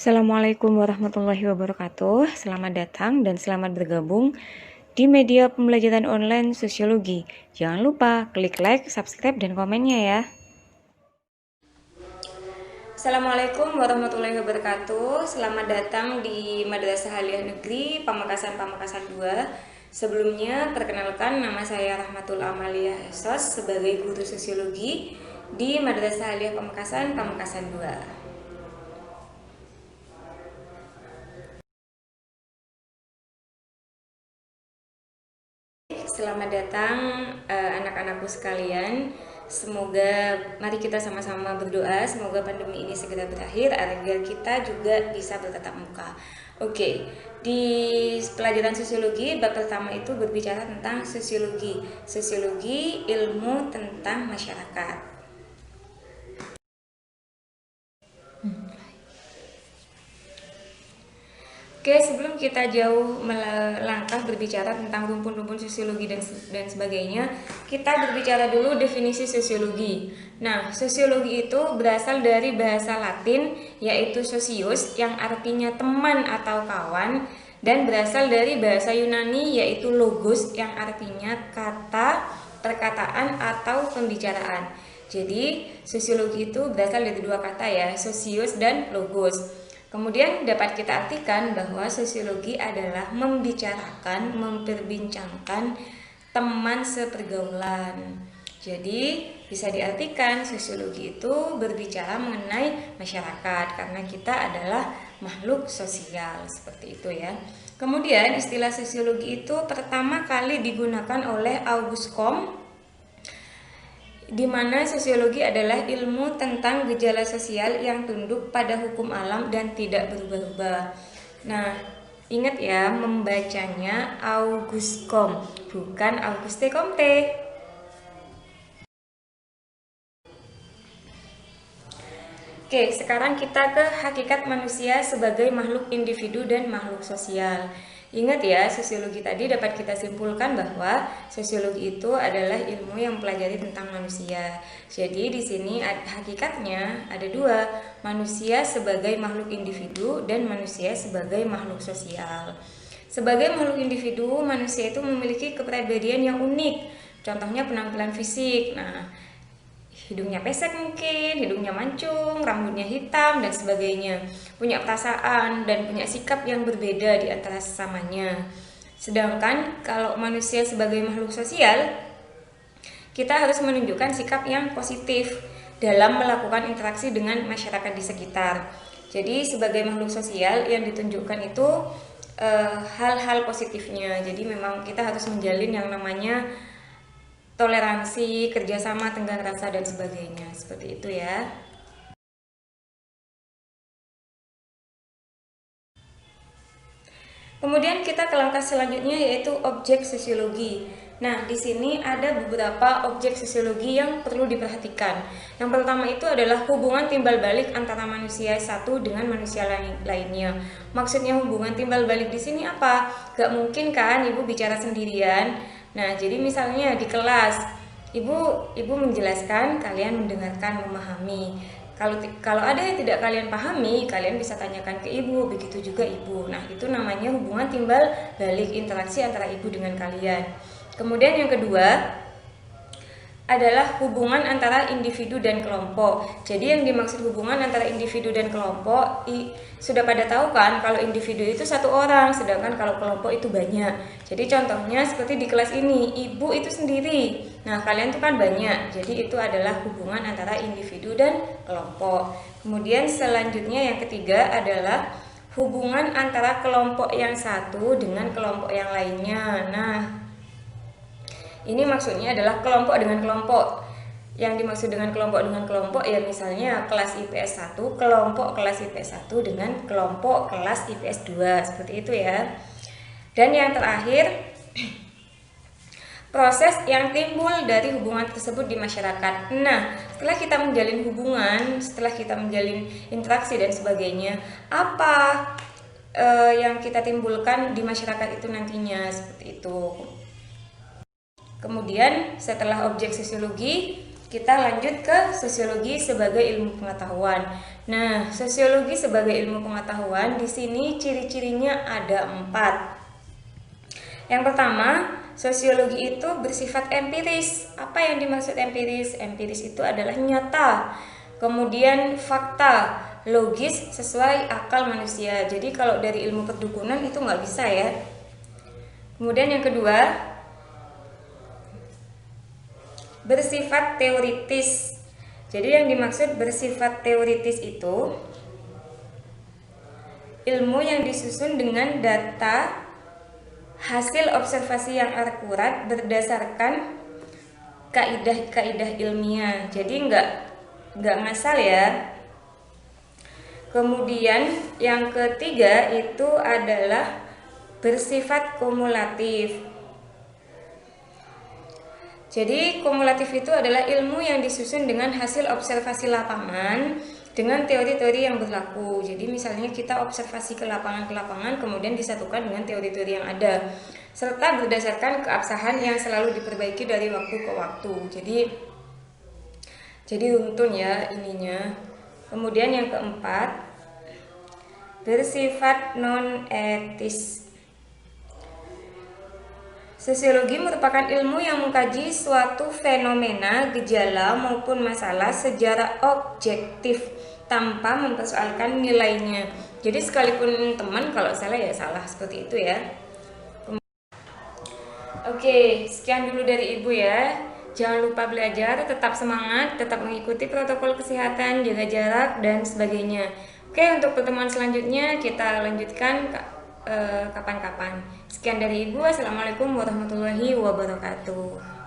Assalamualaikum warahmatullahi wabarakatuh. Selamat datang dan selamat bergabung di media pembelajaran online sosiologi. Jangan lupa klik like, subscribe, dan komennya ya. Assalamualaikum warahmatullahi wabarakatuh. Selamat datang di Madrasah Aliyah Negeri Pamekasan 2. Sebelumnya, perkenalkan nama saya Rahmatul Amalia Esos sebagai guru sosiologi di Madrasah Aliyah Pamekasan 2. Selamat datang anak-anakku sekalian. Semoga mari kita sama-sama berdoa semoga pandemi ini segera berakhir agar kita juga bisa bertatap muka. Oke, di pelajaran sosiologi bab pertama itu berbicara tentang sosiologi ilmu tentang masyarakat. Oke, sebelum kita jauh melangkah berbicara tentang rumpun-rumpun sosiologi dan sebagainya, kita berbicara dulu definisi sosiologi. Nah, sosiologi itu berasal dari bahasa Latin yaitu socius yang artinya teman atau kawan, dan berasal dari bahasa Yunani yaitu logos yang artinya kata, perkataan atau pembicaraan. Jadi, sosiologi itu berasal dari dua kata ya, socius dan logos. Kemudian dapat kita artikan bahwa sosiologi adalah membicarakan, memperbincangkan teman sepergaulan. Jadi bisa diartikan sosiologi itu berbicara mengenai masyarakat karena kita adalah makhluk sosial, seperti itu ya. Kemudian istilah sosiologi itu pertama kali digunakan oleh Auguste Comte, di mana sosiologi adalah ilmu tentang gejala sosial yang tunduk pada hukum alam dan tidak berubah-ubah. Nah, ingat ya, membacanya Auguste Comte, bukan Auguste Comte. Oke, sekarang kita ke hakikat manusia sebagai makhluk individu dan makhluk sosial. Ingat ya, sosiologi tadi dapat kita simpulkan bahwa sosiologi itu adalah ilmu yang mempelajari tentang manusia. Jadi di sini hakikatnya ada dua, manusia sebagai makhluk individu dan manusia sebagai makhluk sosial. Sebagai makhluk individu, manusia itu memiliki kepribadian yang unik. Contohnya penampilan fisik. Nah, hidungnya pesek mungkin, hidungnya mancung, rambutnya hitam, dan sebagainya. Punya perasaan dan punya sikap yang berbeda di antara sesamanya. Sedangkan kalau manusia sebagai makhluk sosial, kita harus menunjukkan sikap yang positif dalam melakukan interaksi dengan masyarakat di sekitar. Jadi sebagai makhluk sosial yang ditunjukkan itu hal-hal positifnya. Jadi memang kita harus menjalin yang namanya toleransi, kerjasama, tenggang rasa, dan sebagainya. Seperti itu ya. Kemudian kita ke langkah selanjutnya yaitu objek sosiologi. Nah, di sini ada beberapa objek sosiologi yang perlu diperhatikan. Yang pertama itu adalah hubungan timbal balik antara manusia satu dengan manusia lainnya. Maksudnya hubungan timbal balik di sini apa? Gak mungkin kan ibu bicara sendirian. Nah, jadi misalnya di kelas, ibu menjelaskan, kalian mendengarkan, memahami. Kalau ada yang tidak kalian pahami, kalian bisa tanyakan ke ibu, begitu juga ibu. Nah, itu namanya hubungan timbal balik, interaksi antara ibu dengan kalian. Kemudian yang kedua adalah hubungan antara individu dan kelompok. Jadi yang dimaksud hubungan antara individu dan kelompok, sudah pada tahu kan kalau individu itu satu orang, sedangkan kalau kelompok itu banyak. Jadi contohnya seperti di kelas ini, ibu itu sendiri. Nah, kalian itu kan banyak. Jadi itu adalah hubungan antara individu dan kelompok. Kemudian selanjutnya yang ketiga adalah hubungan antara kelompok yang satu dengan kelompok yang lainnya. Nah, ini maksudnya adalah kelompok dengan kelompok. Yang dimaksud dengan kelompok ya misalnya kelas IPS 1, kelompok kelas IPS 1 dengan kelompok kelas IPS 2, seperti itu ya. Dan yang terakhir, proses yang timbul dari hubungan tersebut di masyarakat. Nah, setelah kita menjalin hubungan, setelah kita menjalin interaksi dan sebagainya, apa yang kita timbulkan di masyarakat itu nantinya, seperti itu. Kemudian setelah objek sosiologi, kita lanjut ke sosiologi sebagai ilmu pengetahuan. Nah, sosiologi sebagai ilmu pengetahuan di sini ciri-cirinya ada 4. Yang pertama, sosiologi itu bersifat empiris. Apa yang dimaksud empiris? Empiris itu adalah nyata. Kemudian fakta, logis, sesuai akal manusia. Jadi kalau dari ilmu perdukunan itu nggak bisa ya. Kemudian yang kedua, bersifat teoritis. Jadi yang dimaksud bersifat teoritis itu ilmu yang disusun dengan data hasil observasi yang akurat berdasarkan kaidah-kaidah ilmiah. Jadi nggak ngasal ya. Kemudian yang ketiga itu adalah bersifat kumulatif. Jadi kumulatif itu adalah ilmu yang disusun dengan hasil observasi lapangan dengan teori-teori yang berlaku. Jadi misalnya kita observasi ke lapangan kemudian disatukan dengan teori-teori yang ada serta berdasarkan keabsahan yang selalu diperbaiki dari waktu ke waktu. Jadi runtun ya ininya. Kemudian yang keempat, bersifat non-etis. Sosiologi merupakan ilmu yang mengkaji suatu fenomena, gejala maupun masalah secara objektif tanpa mempersoalkan nilainya. Jadi sekalipun teman kalau salah ya salah, seperti itu ya. Oke, sekian dulu dari Ibu ya. Jangan lupa belajar, tetap semangat, tetap mengikuti protokol kesehatan, jaga jarak dan sebagainya. Oke, untuk pertemuan selanjutnya kita lanjutkan kapan-kapan. Sekian dari Ibu. Assalamualaikum warahmatullahi wabarakatuh.